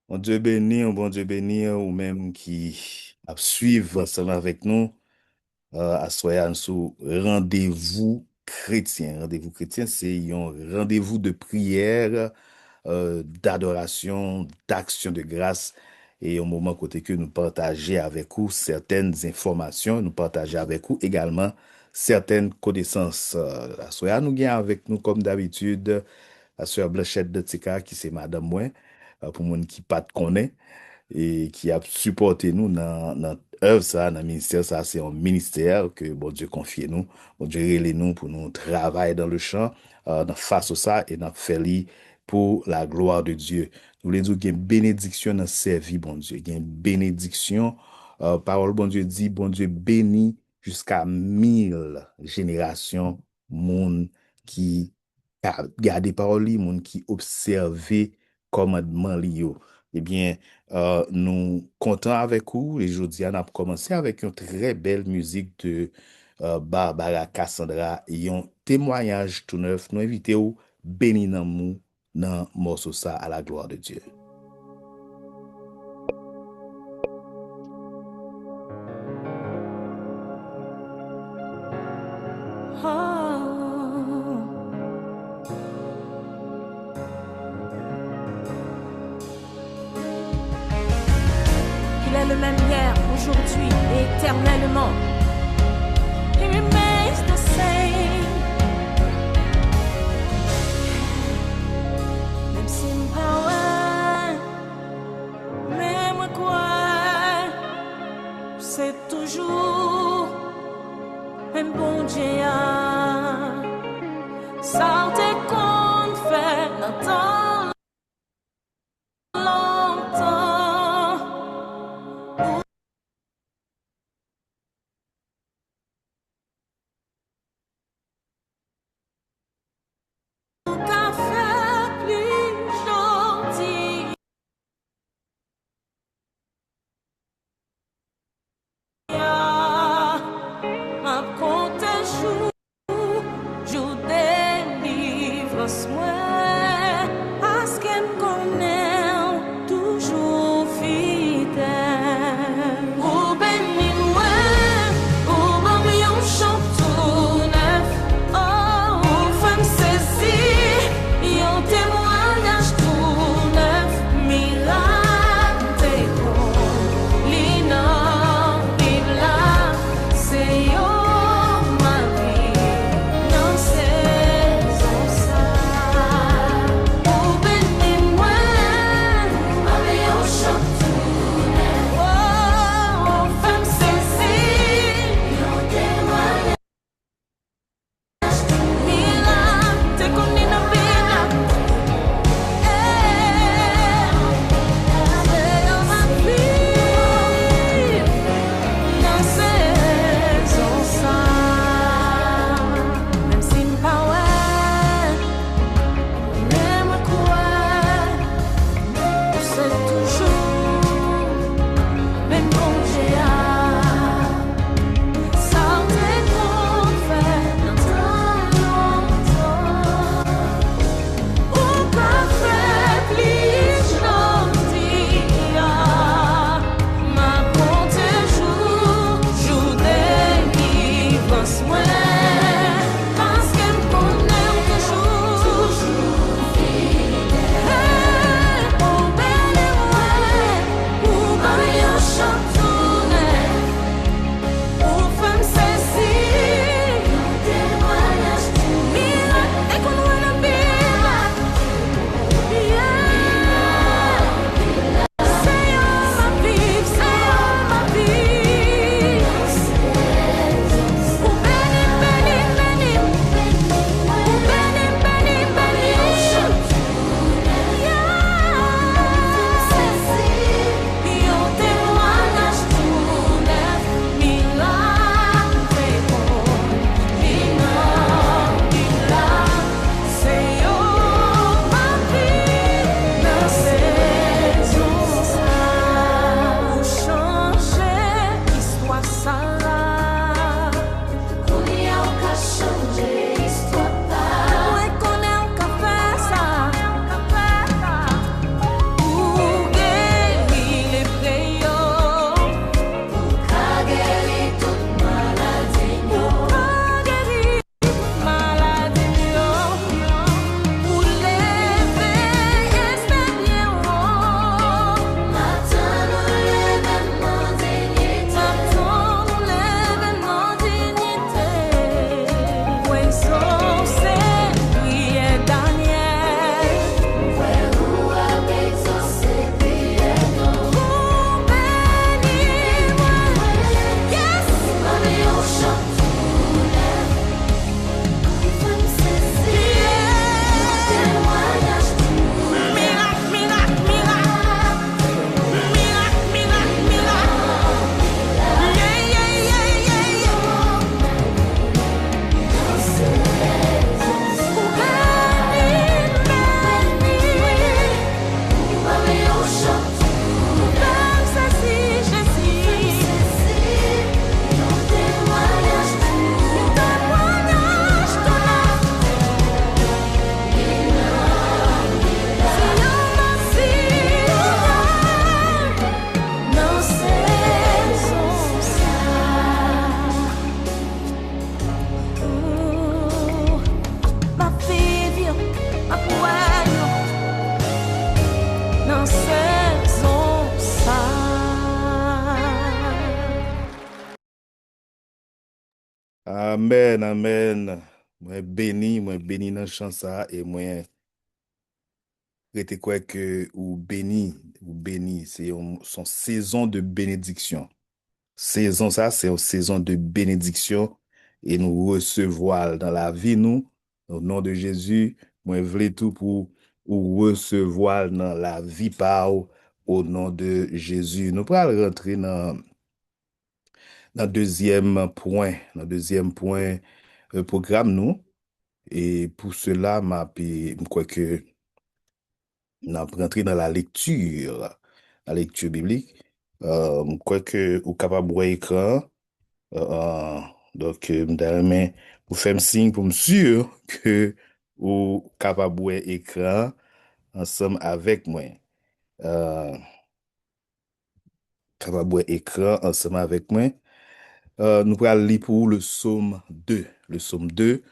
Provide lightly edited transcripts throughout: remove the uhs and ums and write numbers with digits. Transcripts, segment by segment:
Bon Dieu béni, ou même qui a suivre ensemble avec nous, à soyez sous rendez-vous chrétien. Rendez-vous chrétien, c'est un rendez-vous de prière, d'adoration, d'action de grâce. Et au moment côté que nous partageons avec vous certaines informations, nous partageons avec vous également certaines connaissances. À soyez nous gagnons avec nous, comme d'habitude, la sœur Blanchette de Tika, qui c'est madame moi, pour moun qui pas de connaît et qui a supporté nous dans œuvre ça, dans le ministère ça, c'est un ministère que bon Dieu confie nous, bon Dieu relève nous pour nous travailler dans le champ, face à ça et dans faire pour la gloire de Dieu. Nous voulons dire qu'il y a une bénédiction dans sa vie, bon Dieu, il y a une bénédiction, parole bon Dieu dit, bon Dieu bénit jusqu'à 1000 générations, monde qui a gardé parole, monde qui observé commandement li yo. Eh bien, nous comptons avec vous et je dis, on a commencé avec une très belle musique de Barbara Cassandra et un témoignage tout neuf. Nous invitons béni dans nous dans morceau ça à la gloire de Dieu. Il est le même hier, aujourd'hui et éternellement. He remains the same. Même si m'power, même quoi, c'est toujours un bon Dieu. Ça te qu'on fait longtemps, longtemps. Qu'a fait plus gentil. Ma compte jour, jour délivrance moi, parce qu'elle connaît toujours fidèle. Ou béni moi, ou bon yon chant tout neuf. Oh, ou femme saisie, yon témoignage tout neuf. Miracle t'es bon, l'inan, là, c'est yo ma vie, non c'est ça. Ou béni moi, Amen, amen. Moi béni dans chant ça et moi rete quoi que ou béni, c'est son saison de bénédiction. Saison ça, c'est une saison de bénédiction et nous recevoir dans la vie nous au nom de Jésus, moi vle tout pour ou recevoir dans la vie par au nom de Jésus. Nous allons rentrer dans deuxième point programme nous. Et pour cela, je crois que nous allons rentrer dans la lecture biblique. Je crois que vous capable de voir écran. Euh, donc, mais vous faites un signe pour me sûr que vous capable de voir écran ensemble avec moi. Euh, capable de voir écran ensemble avec moi. Nous allons lire pour le psaume 2. Le psaume 2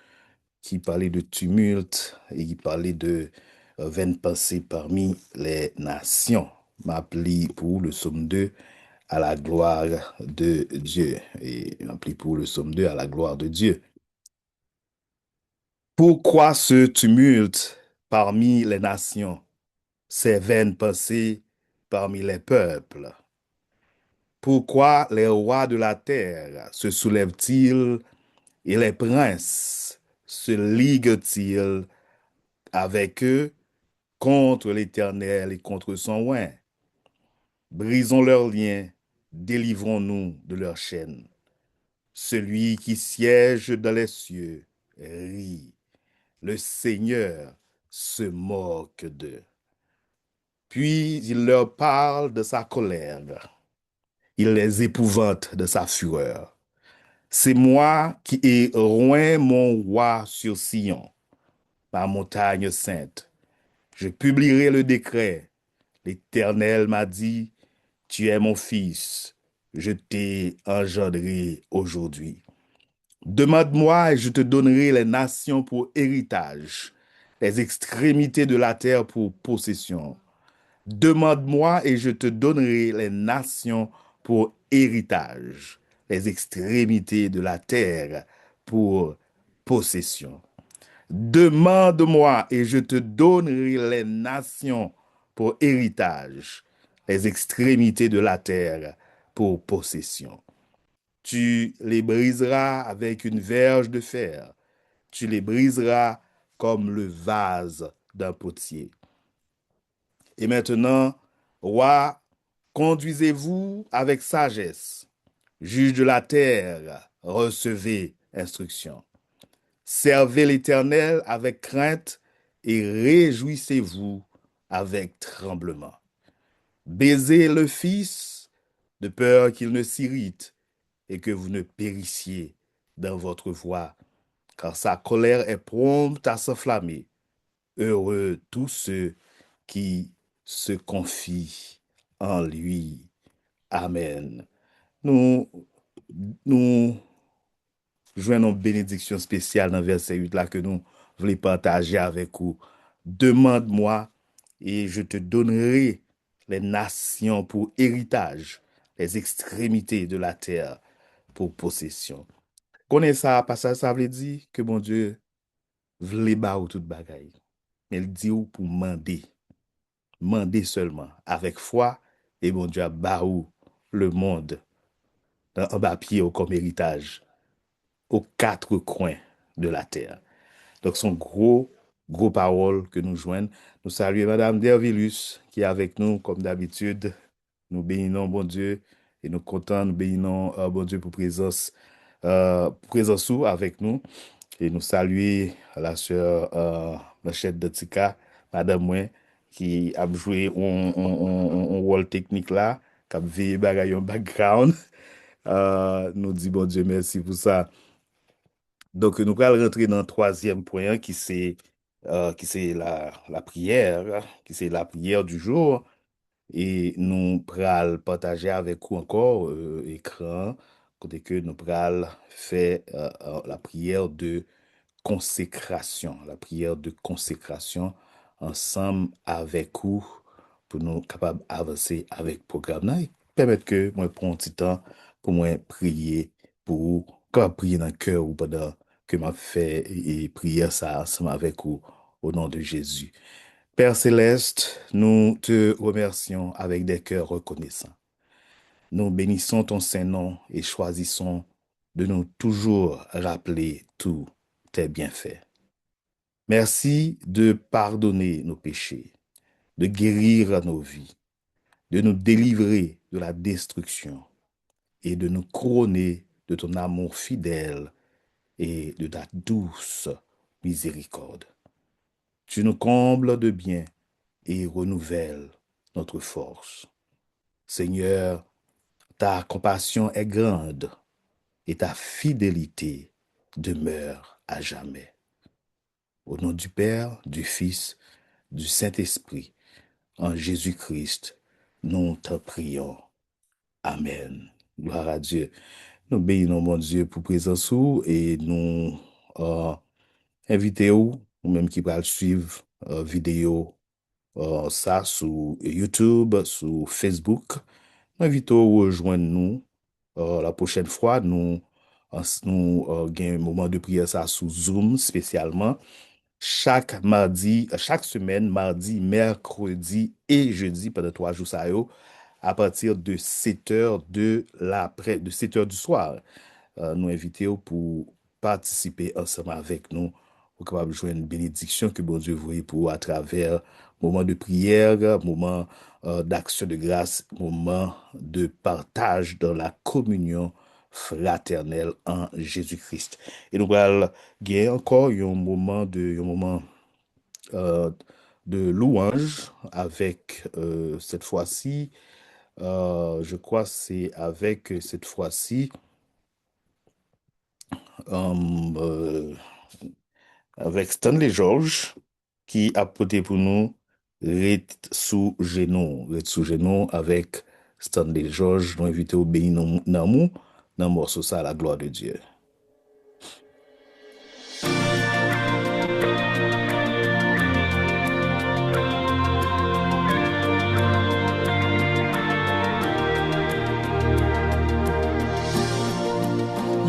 qui parlait de tumulte et qui parlait de vaines pensées parmi les nations. M'appli pour le psaume 2 à la gloire de Dieu. Et m'appli pour le psaume 2 à la gloire de Dieu. Pourquoi ce tumulte parmi les nations, ces vaines pensées parmi les peuples? Pourquoi les rois de la terre se soulèvent-ils et les princes se liguent-ils avec eux contre l'Éternel et contre son oint? Brisons leurs liens, délivrons-nous de leurs chaînes. Celui qui siège dans les cieux rit. Le Seigneur se moque d'eux. Puis il leur parle de sa colère. Il les épouvante de sa fureur. C'est moi qui ai roi mon roi sur Sion, ma montagne sainte. Je publierai le décret. L'Éternel m'a dit, tu es mon fils, je t'ai engendré aujourd'hui. Demande-moi et je te donnerai les nations pour héritage, les extrémités de la terre pour possession. Demande-moi et je te donnerai les nations pour héritage, les extrémités de la terre pour possession. Demande-moi et je te donnerai les nations pour héritage, les extrémités de la terre pour possession. Tu les briseras avec une verge de fer. Tu les briseras comme le vase d'un potier. Et maintenant, roi, conduisez-vous avec sagesse. Juge de la terre, recevez instruction. Servez l'Éternel avec crainte et réjouissez-vous avec tremblement. Baisez le Fils de peur qu'il ne s'irrite et que vous ne périssiez dans votre voie, car sa colère est prompte à s'enflammer. Heureux tous ceux qui se confient en lui. Amen. Nous, nous joignons une bénédiction spéciale dans verset 8 là que nous voulons partager avec vous. Demande-moi et je te donnerai les nations pour héritage, les extrémités de la terre pour possession. Connais ça, parce que ça veut dire que mon Dieu voulait ba ou tout bagaille. Mais il dit ou pour demander. Demander seulement avec foi et mon Dieu a ba ou le monde dans un bas pied comme héritage aux quatre coins de la terre. Donc, son gros parole que nous joignons. Nous saluons Madame Dervilus qui est avec nous comme d'habitude. Nous bénissons bon Dieu et nous comptons, nous bénissons bon Dieu pour présence avec nous. Et nous saluons la sœur Machette de Tika, Madame Mouin, qui a joué un rôle technique là, qui a vu un background. Nous disons bon Dieu merci pour ça. Donc, nous allons rentrer dans le troisième point qui c'est la prière, qui c'est la prière du jour. Et nous allons partager avec vous encore écran, côté que nous allons faire la prière de consécration, la prière de consécration ensemble avec vous pour nous capables d'avancer avec le programme là et permettre que moi prenne un petit temps pour moi prier pour vous Quand prier dans le cœur ou pendant que m'a fait et prière ça ensemble avec vous au nom de Jésus. Père céleste, nous te remercions avec des cœurs reconnaissants. Nous bénissons ton Saint-Nom et choisissons de nous toujours rappeler tous tes bienfaits. Merci de pardonner nos péchés, de guérir nos vies, de nous délivrer de la destruction et de nous couronner de ton amour fidèle et de ta douce miséricorde. Tu nous combles de bien et renouvelles notre force. Seigneur, ta compassion est grande et ta fidélité demeure à jamais. Au nom du Père, du Fils, du Saint-Esprit, en Jésus-Christ, nous te prions. Amen. Gloire à Dieu. Nous bénissons mon Dieu pour présence et nous invitons ou même qui va le suivre vidéo ça sur YouTube, sur Facebook. Nous invitons à rejoindre nous la prochaine fois. Nous avons un moment de prière ça sur Zoom spécialement. Chaque mardi, chaque semaine, mardi, mercredi et jeudi, pendant 3 jours, ça y est, à partir de 7 heures de 7 heures du soir. Nous invitons pour participer ensemble avec nous pour capable jouer une bénédiction que bon Dieu voyait pour à travers moment de prière, moment d'action de grâce, moment de partage dans la communion fraternelle en Jésus-Christ. Et nous allons gagner encore euh, de louange avec cette fois-ci, je crois c'est avec cette fois-ci euh, avec Stanley George qui a porté pour nous Ret sous genou, avec Stanley George, nous invité au béni dans le morceau ça, la gloire de Dieu.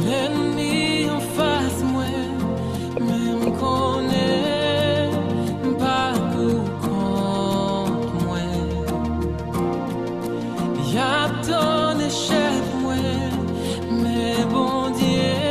L'ennemi en face, moi, même connaît pas pour contre moi. Y a ton échec, moi, mais bon Dieu.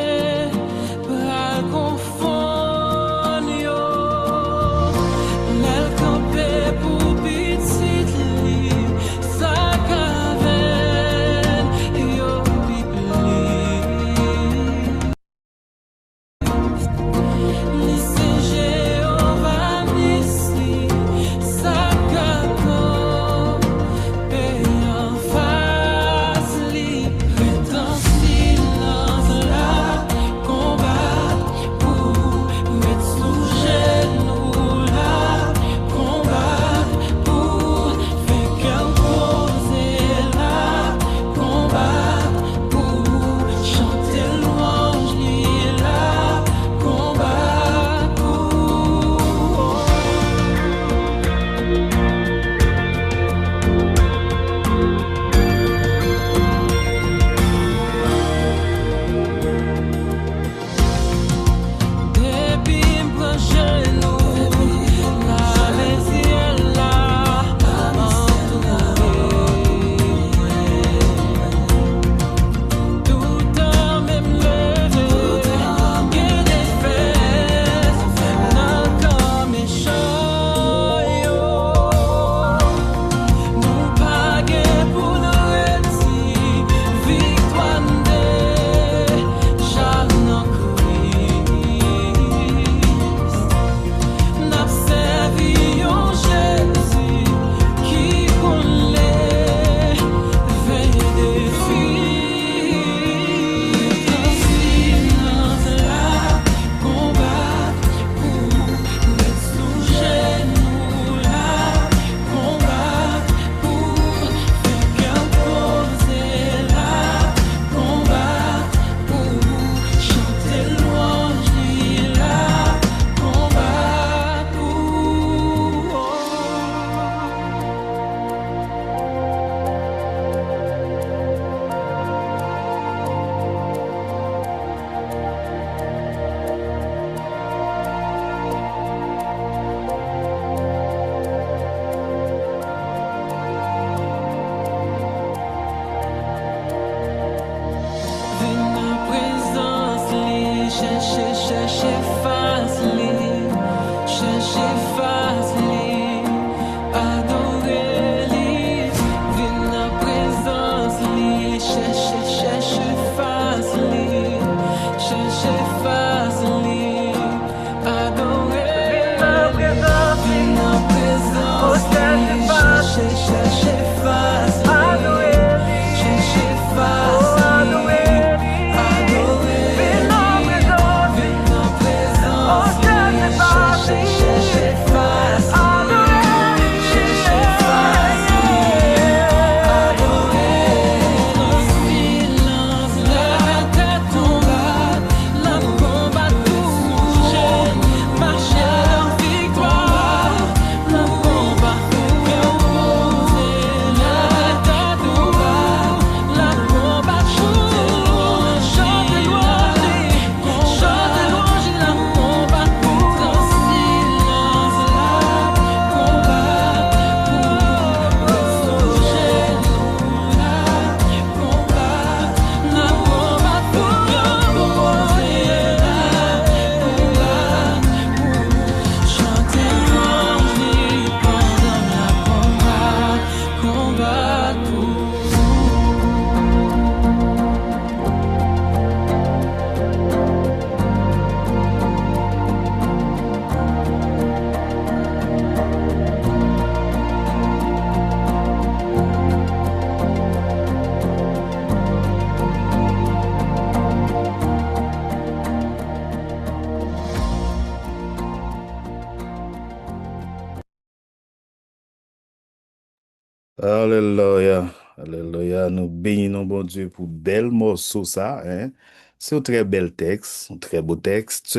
Alléluia. Alléluia. Nous bénissons, bon Dieu, pour bel morceau, ça, hein. C'est un très bel texte, un très beau texte.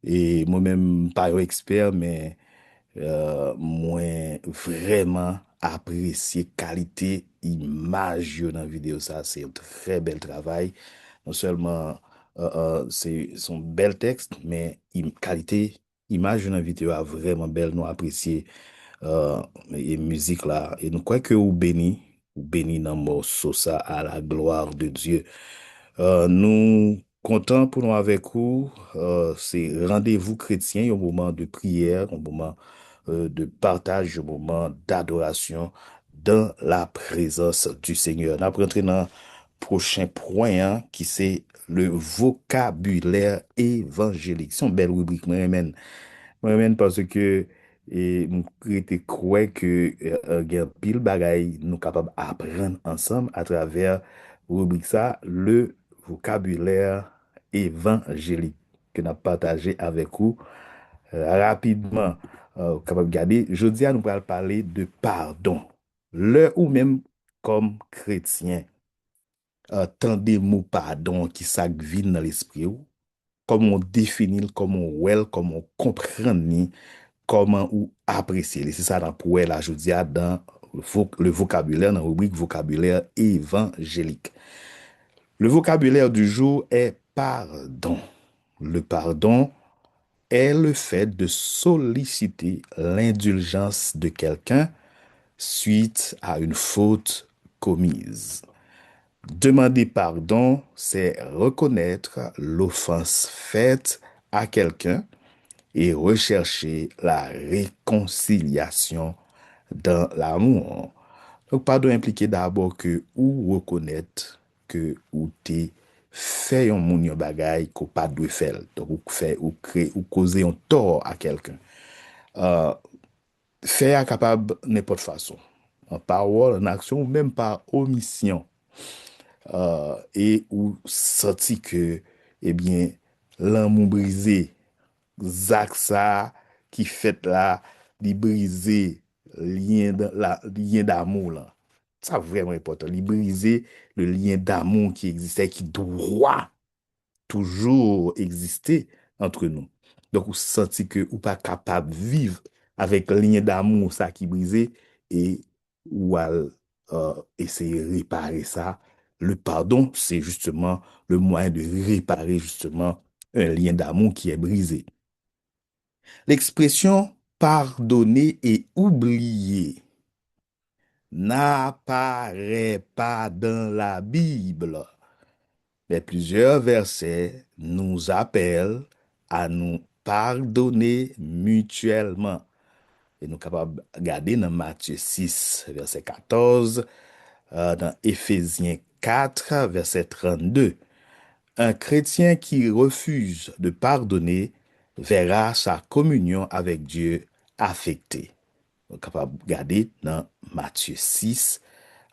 Et moi-même, pas un expert, mais moi, vraiment apprécié qualité image yo dans la vidéo, ça. C'est un très bel travail. Non seulement c'est son bel texte, mais qualité image dans la vidéo a vraiment belle, nous apprécié euh, et musique là. Et nous croyons que vous béni dans le morceau ça à la gloire de Dieu. Nous comptons pour nous avec vous. C'est rendez-vous chrétien, un moment de prière, un moment de partage, un moment d'adoration dans la présence du Seigneur. On va rentrer dans le prochain point, hein, qui c'est le vocabulaire évangélique. C'est une belle rubrique, moi, moi-même parce que m krete kwe que gen pile bagay nous capables d'apprendre ensemble à travers rubrique ça, le vocabulaire évangélique que nous partagé avec vous rapidement. Capable de garder. Jeudi, nous allons parler de pardon. Le ou même comme chrétien, tendez mot pardon qui s'agvine dans l'esprit ou, comment on définit, comment on well, comment on comprend ni, comment ou apprécier. C'est ça dans pour là, je dis dans le vocabulaire, dans la rubrique vocabulaire évangélique. Le vocabulaire du jour est pardon. Le pardon est le fait de solliciter l'indulgence de quelqu'un suite à une faute commise. Demander pardon, c'est reconnaître l'offense faite à quelqu'un et rechercher la réconciliation dans l'amour. Donc, pardon impliqué d'abord que ou reconnaître que ou te fait un moun yon bagay qu'on pas dû faire. Donc, ou fait ou créer ou causer un tort à quelqu'un. Euh, Faire capable n'importe façon. En parole, en action, ou même par omission. Et ou senti que, eh bien, l'amour brisé, Zak ça qui fait là, li briser lien d'amour là. Ça vraiment important. Li briser le lien d'amour qui existait, qui doit toujours exister entre nous. Donc, vous sentez que vous pas capable de vivre avec le lien d'amour ça qui brisé et ou à essayer de réparer ça. Le pardon, c'est justement le moyen de réparer justement un lien d'amour qui est brisé. L'expression pardonner et oublier n'apparaît pas dans la Bible, mais plusieurs versets nous appellent à nous pardonner mutuellement. Et nous sommes capables de regarder dans Matthieu 6, verset 14, dans Éphésiens 4, verset 32. Un chrétien qui refuse de pardonner verra sa communion avec Dieu affectée. On est capable de regarder dans Matthieu 6,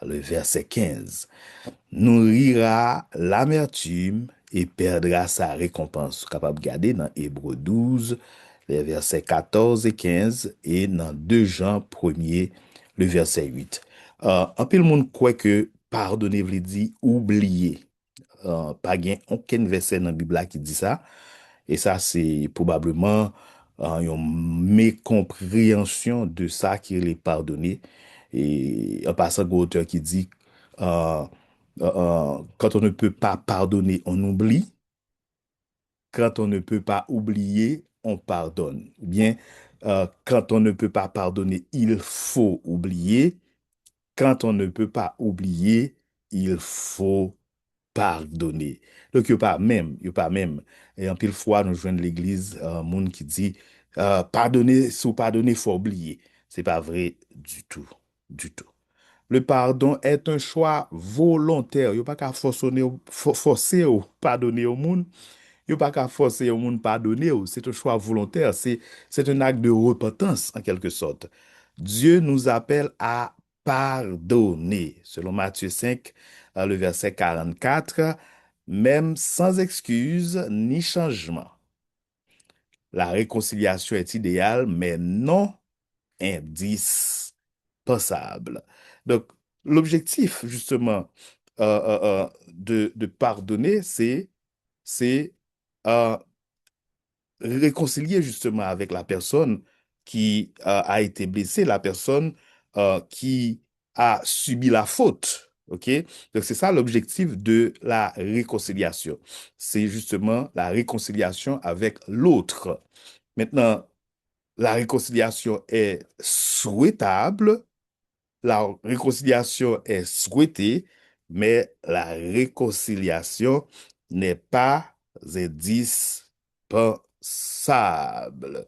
le verset 15. Nourrira l'amertume et perdra sa récompense. On est capable de regarder dans Hébreux 12, les versets 14 et 15, et dans 2 Jean 1er, le verset 8. Un peu le monde croit que pardonner veut dire oublier. Pas gen aucun verset dans la Bible qui dit ça. Et ça, c'est probablement une mécompréhension de ça qui est pardonné. Et en passant, il y a un auteur qui dit, euh, quand on ne peut pas pardonner, on oublie. Quand on ne peut pas oublier, on pardonne. Ou bien, quand on ne peut pas pardonner, il faut oublier. Quand on ne peut pas oublier, il faut pardonner. Donc, il y a pas même. Et en pile fois, nous jouons l'église, monde qui dit, pardonner, sous pardonner, faut oublier. C'est pas vrai du tout. Du tout. Le pardon est un choix volontaire. Il n'y a pas qu'à forcer ou pardonner au monde. Il n'y a pas qu'à forcer au monde pardonner. C'est un choix volontaire. C'est un acte de repentance, en quelque sorte. Dieu nous appelle à pardonner. Selon Matthieu 5, le verset 44, même sans excuse ni changement. La réconciliation est idéale, mais non indispensable. passable. Donc, l'objectif, justement, de pardonner, c'est euh, réconcilier justement avec la personne qui a été blessée, la personne qui a subi la faute. OK? Donc, c'est ça l'objectif de la réconciliation. C'est justement la réconciliation avec l'autre. Maintenant, la réconciliation est souhaitable, la réconciliation est souhaitée, mais la réconciliation n'est pas indispensable.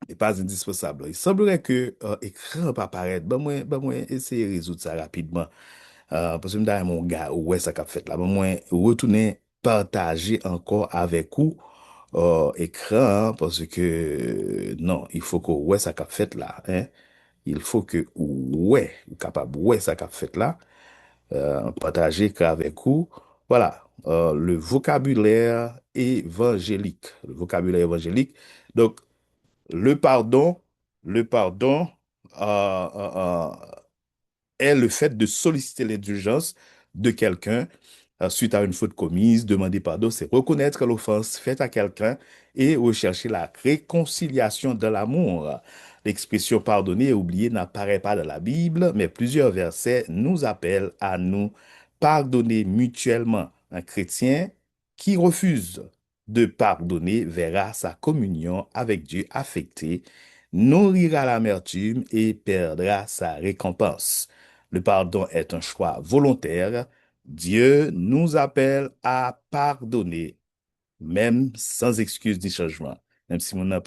N'est pas indispensable. Il semblerait que écran pas paraître. Moi essayer de résoudre ça rapidement. Parce que m'da mon gars, ouais, ça qu'a fait là. Moi, retourner partager encore avec vous écran, hein, parce que non, il faut que ouais, ça qu'a fait là. Hein. Il faut que ouais, capable ouais, ça qu'a fait là. Partager avec vous. Voilà, le vocabulaire évangélique. Le vocabulaire évangélique. Donc, le pardon, le pardon euh, euh, euh, est le fait de solliciter l'indulgence de quelqu'un suite à une faute commise. Demander pardon, c'est reconnaître l'offense faite à quelqu'un et rechercher la réconciliation de l'amour. L'expression pardonner et oublier n'apparaît pas dans la Bible, mais plusieurs versets nous appellent à nous pardonner mutuellement. Un chrétien qui refuse de pardonner verra sa communion avec Dieu affectée, nourrira l'amertume et perdra sa récompense. Le pardon est un choix volontaire. Dieu nous appelle à pardonner même sans excuse ni changement. Même si on n'a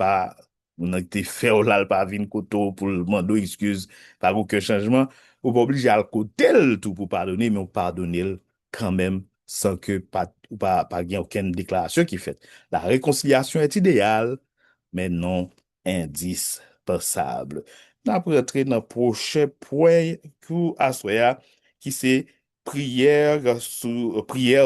été fait au lal par vin koto pour le demander excuse par aucun changement, on pas obligé à le côté le tout pour pardonner, mais on pardonne quand même sans que pas gain aucune déclaration qui fait. La réconciliation est idéale, mais non indispensable. On va rentrer dans le prochain point pour assoya, qui c'est prière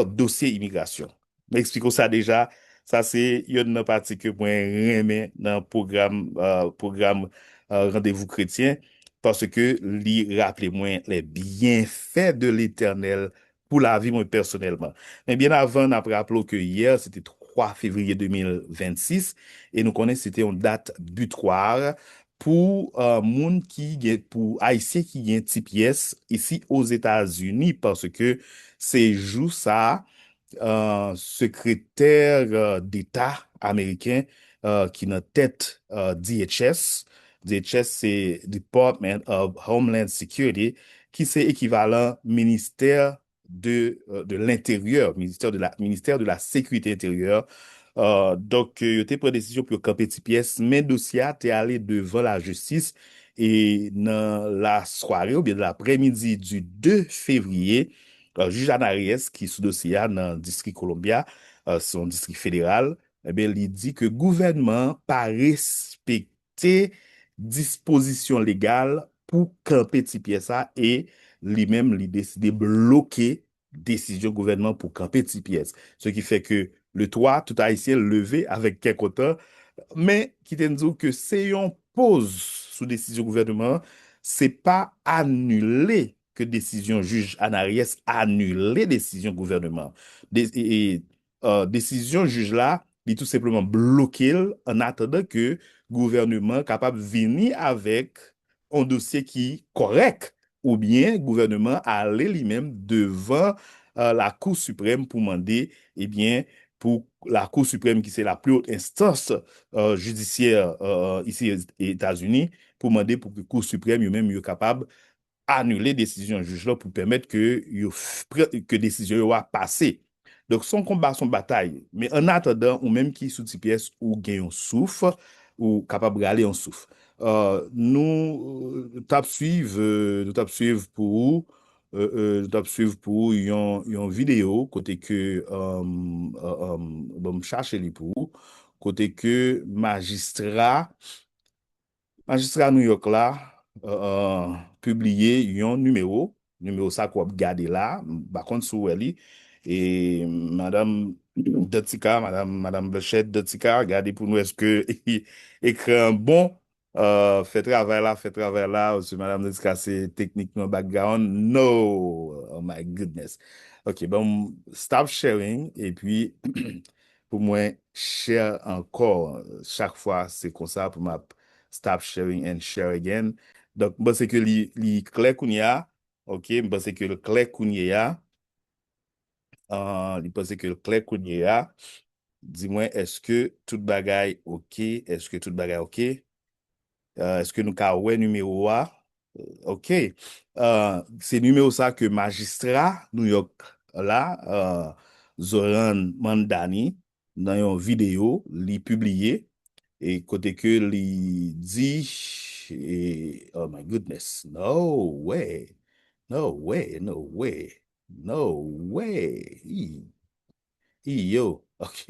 dossier immigration. M'expliquons ça déjà. Ça, c'est une partie que moi remets dans le programme Rendez-vous chrétien parce que lui rappelez-moi les bienfaits de l'Éternel pour la vie moi personnellement. Mais bien avant, on a rappelé que hier, c'était 3 février 2026 et nous connaissons c'était une date butoir pour monde pour haïtien qui gagne petit pièce ici aux États-Unis parce que c'est juste ça secrétaire d'État américain qui est en tête DHS. DHS, c'est Department of Homeland Security, qui c'est équivalent ministère de l'Intérieur, ministère de la Sécurité intérieure. Donc, il a pris décision pour camper petit pièce, mais le dossier a été allé devant la justice et dans la soirée ou bien de l'après-midi du 2 février, juge Anariès, qui est sous dossier dans le district Columbia, son district fédéral, eh bien, il dit que le gouvernement pas respecté dispositions légales pour camper petit pièce ça et lui-même, il décide de bloquer décision gouvernement pour camper petit pièce. Ce qui fait que le toit, tout haïtien levé avec quelques autant, mais qui te dit que c'est une pause sous décision gouvernement, c'est pas annulé que décision juge Anariès annulé décision gouvernement. Décision juge là, il tout simplement bloqué en attendant que gouvernement capable de venir avec un dossier qui correct ou bien gouvernement aller lui-même devant la Cour suprême pour demander eh bien pour la Cour suprême qui c'est la plus haute instance judiciaire ici aux États-Unis pour demander pour que la Cour suprême lui-même soit capable annuler décision juge là pour permettre que décision soit passée. Donc son combat, son bataille, mais en attendant ou même qui sous pièce ou gagne un souffle ou capable d'aller en souffle. Nous tap suivre pour une vidéo côté que bon chercher les pour côté que magistrat New York là publié un numéro ça qu'on regarder là par contre sous elle et madame Blanchette Dotika regardez pour nous est-ce que écrit un bon Fait travail là, aussi, madame dit que c'est techniquement background. No, oh my goodness. Ok, bon, stop sharing, et puis, pour moi, share encore. Chaque fois, c'est comme ça, pour moi, stop sharing and share again. Donc, bon, c'est que li clair qu'on y a, ok, bon, c'est que le clair qu'on y a, il pense que le clair qu'on y a, dis-moi, est-ce que tout bagaille ok? Est-ce que tout bagaille ok? Est-ce que nous avons ouais numéro A? OK. C'est numéro ça que magistrat New York là, Zoran Mandani, dans une vidéo, li publié, et côté que li dit, oh my goodness, no way, no way, no way, no way. Yo, OK.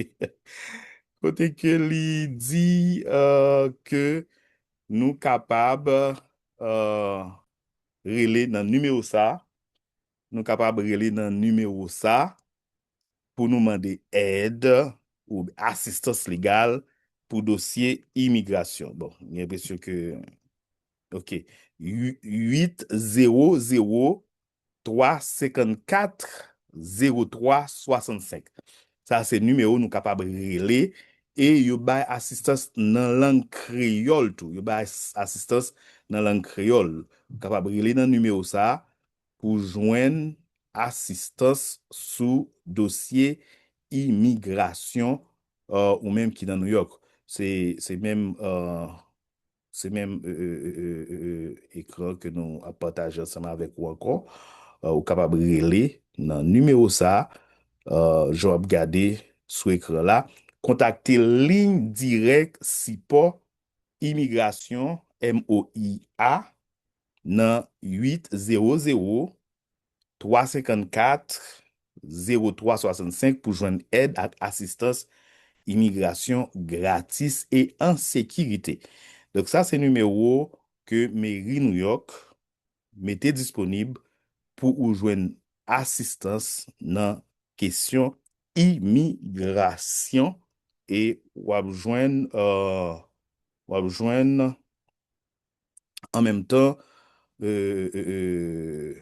Côté que li dit que nous capables euh, relais dans numéro ça, nous capables relais dans numéro ça pour nous demander aide ou assistance légale pour dossier immigration. Bon, j'ai l'impression que OK. 800 354 0365. Ça, c'est numéro nous capable de relais et yo bay assistance dans langue créole tout. Yo bay assistance dans langue créole. Capable de relais dans numéro ça pour joindre assistance sous dossier immigration ou même qui dans New York. C'est même écran que nous a partagé ensemble avec vous encore, ou capable de relais dans numéro ça, je vais regarder sur écran là, contacter ligne directe support immigration MOIA dans 800 354 0365 pour joindre aide et assistance immigration gratis et en sécurité. Donc ça, c'est le numéro que Mairie New York mettait disponible pour vous joindre assistance dans question immigration et ou joindre en même temps euh, euh, euh,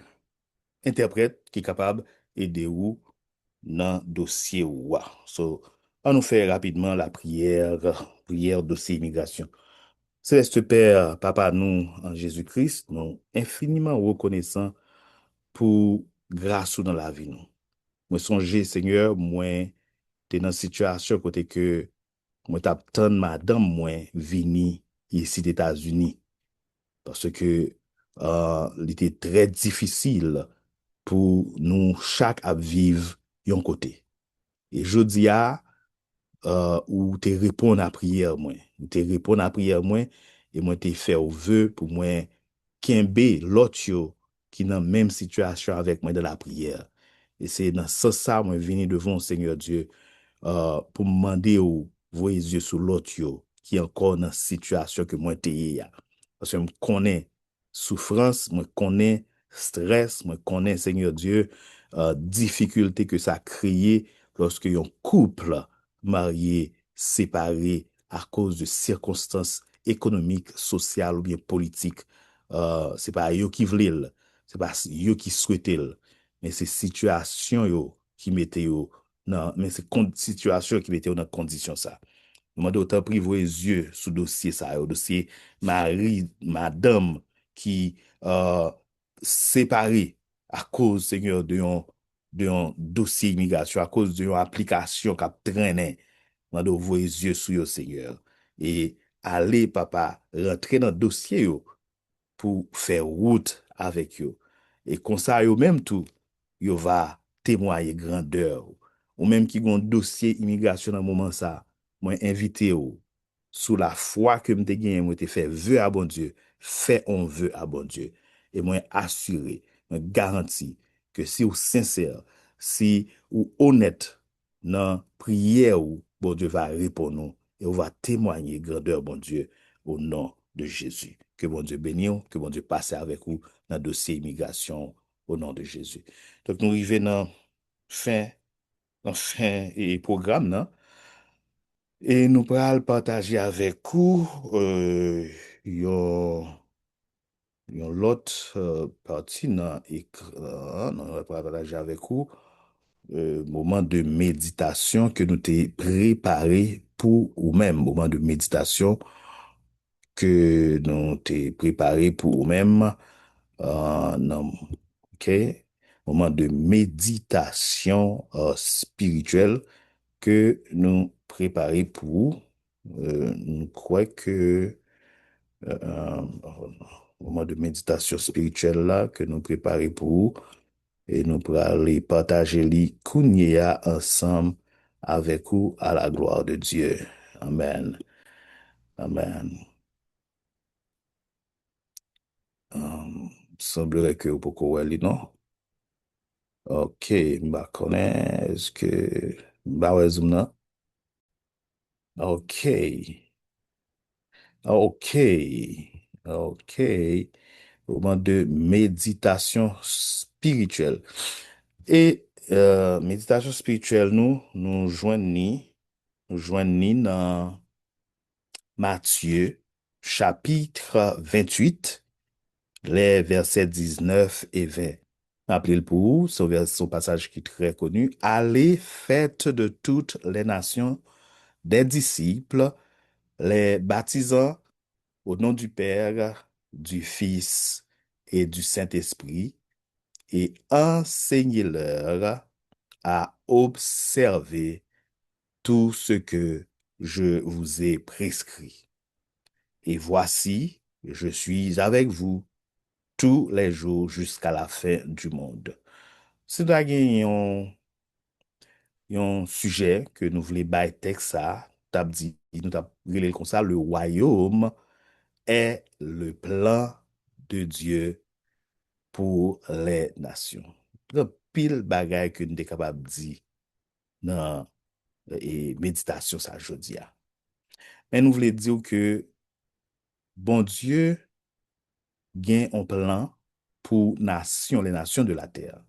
interprète qui est capable d'aider vous dans le dossier ou. So, on nous fait rapidement la prière dossier immigration. Céleste Père, Papa, nous, en Jésus-Christ, nous infiniment reconnaissants pour grâce dans la vie, nous. Moi, songez, Seigneur, moi, t'es dans une situation côté que moi, t'attends madame, moi, vini ici des États-Unis. Parce que, il était très difficile pour nous, chaque à vivre yon côté. Et je dis ou te répondre à prière moi ou te répondre à prière moi et moi te faire au vœu pour moi kembe l'autre yo qui dans même situation avec moi dans la prière et c'est dans ce ça moi venir devant Seigneur Dieu pour me demander ou voyer yeux sur l'autre yo qui est encore dans situation que moi t'ai parce que je connais souffrance moi connais stress moi connais Seigneur Dieu difficulté que ça a créé lorsque un couple marié, séparé à cause de circonstances économiques, sociales ou bien politiques. C'est pas eux qui voulaient, c'est pas eux qui souhaitaient, mais c'est situation yo qui mettaient yo non, mais c'est situation qui mettaient yo dans condition ça. Nous demandons autant priver les yeux sous dossier ça, au dossier Marie, madame qui séparée à cause, Seigneur, de un dossier immigration, à cause d'une application qui a traîné. Nous demandons ouvrir les yeux sur le Seigneur. Et aller, papa, rentrer dans le dossier yo, pour faire route avec eux. Et comme ça, eux même tout, yo va témoigner grandeur. Ou même qui ont un dossier immigration dans le moment ça, moi invité ou sous la foi que m'te gagné, moi te fait vœu à bon Dieu, fait un vœu à bon Dieu. Et moi assuré, moi garanti que si ou sincère, si ou honnête dans prière ou bon Dieu va répondre nous et on va témoigner grandeur bon Dieu au nom de Jésus. Que bon Dieu bénisse, que bon Dieu passe avec vous dans le dossier immigration au nom de Jésus. Donc, nous arrivons fin, dans fin et programme, non? Et nous pourrons partager avec vous yon, yon lot parti nan partager avec vous, moment de méditation que nous t'ai préparé pour ou même, moment de méditation que nous t'ai préparé pour ou même, non, ok, moment de méditation spirituelle que nous préparer pour, nous croyons que moment de méditation spirituelle là que nous préparer pour et nous pourrons aller partager les kounya ensemble avec vous à la gloire de Dieu. Amen. Amen. Semblerait que vous pouvez non? Ok, m'a connaît, est-ce que, bah ouais, zoom là? Ok, ok, ok. Moment de méditation spirituelle. Et méditation spirituelle, nous joignons dans Matthieu, chapitre 28, les versets 19 et 20. Rappelez-le pour vous, ce passage qui est très connu. Allez, faites de toutes les nations des disciples, les baptisant au nom du Père, du Fils et du Saint-Esprit, et enseignez-leur à observer tout ce que je vous ai prescrit. Et voici, je suis avec vous tous les jours jusqu'à la fin du monde. C'est un sujet que nous voulons bay texte ça, t'as dit, nous t'as relé comme ça, le royaume est le plan de Dieu pour les nations. Le pile bagay que nous sommes capables de dire dans et méditation ça jodi a. Mais nous voulons dire que bon Dieu gagne un plan pour les nations de la terre.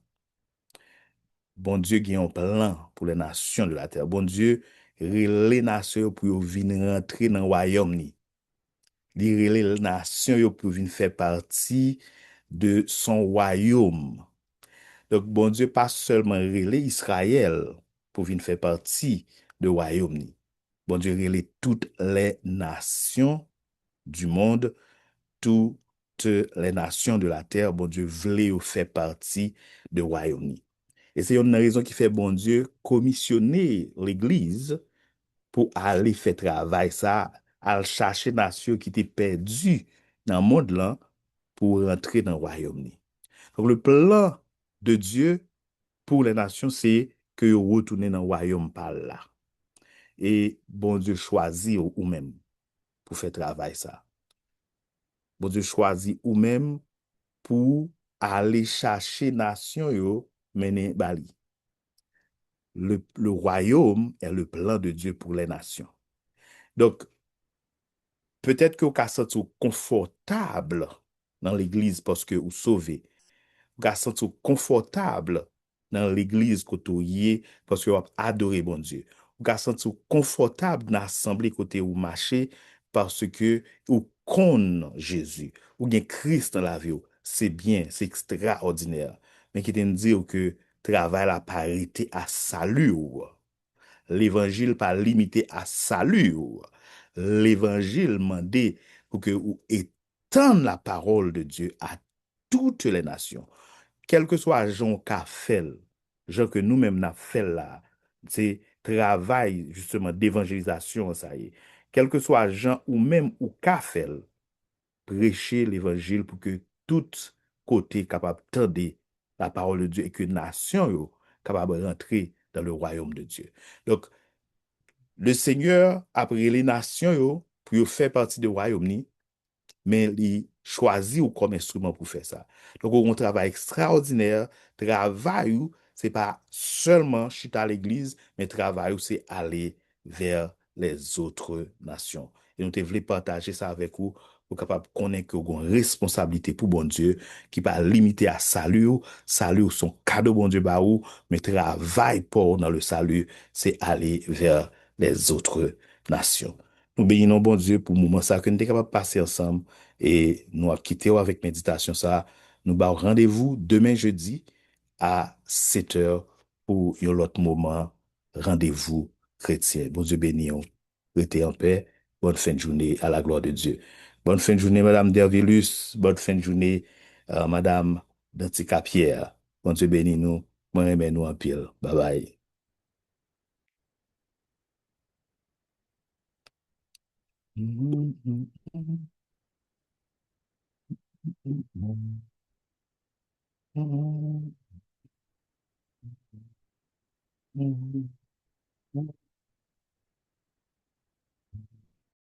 Bon Dieu gagne un plan pour les nations de la terre. Bon Dieu les nations pour venir rentrer dans le royaume ni. Les nations pour venir faire partie de son royaume. Donc bon Dieu pas seulement relé Israël pour venir faire partie de royaume ni. Bon Dieu relé toutes les nations du monde, toutes les nations de la terre, bon Dieu voulait faire partie de royaume. Et c'est une raison qui fait bon Dieu commissionner l'Église pour aller faire travail ça, aller chercher nations qui étaient perdues dans le monde là pour rentrer dans le royaume. Donc le plan de Dieu pour les nations, c'est que vous retournez dans le royaume par là. Et bon Dieu choisit ou même pour faire travail ça. Bon Dieu choisit ou même pour aller chercher nation yo mener bali. Le royaume est le plan de Dieu pour les nations. Donc, peut-être que vous vous sentez confortable dans l'église parce que vous sauvez. Vous vous sentez confortable dans l'église côté où parce que vous adorez bon Dieu. Vous vous sentez confortable dans l'assemblée côté où marchez parce que vous connaissez Jésus. Ou bien Christ dans la vie. C'est bien, c'est extraordinaire. Mais qui te dit que travail la parité à salut. L'évangile pas limité à salut. L'évangile mandé pour que vous étendez la parole de Dieu à toutes les nations. Quel que soit Jean qu'a fait, Jean que nous-mêmes n'a fait là, c'est travail justement d'évangélisation, ça y est. Quel que soit Jean ou même ou qu'a fait, prêcher l'évangile pour que tout côté capable d'entendre la parole de Dieu et que nation yo capable de rentrer dans le royaume de Dieu. Donc, le Seigneur a pris les nations yo, pour faire partie du royaume ni, mais il choisit ou comme instrument pour faire ça. Donc, on travail extraordinaire. Travail, c'est pas seulement chita à l'église, mais travail, c'est aller vers les autres nations. Et nous voulons partager ça avec vous pour capable connaître que vous avez une responsabilité pour bon Dieu qui pas limité à salut. Salut, son cadeau bon Dieu ba ou, mais travail pour dans le salut, c'est aller vers les autres nations. Nous bénissons bon Dieu pour le moment ça que nous sommes capables de passer ensemble et nous avons quitté avec méditation ça. Nous avons rendez-vous demain jeudi à 7 heures pour un autre moment. Rendez-vous chrétien. Bon Dieu béni. Restez en paix. Bonne fin de journée à la gloire de Dieu. Bonne fin de journée, Madame Dervilus. Bonne fin de journée, Madame Dantica Pierre. Bon Dieu béni nous. Moi, aimé nous en pile. Bye bye.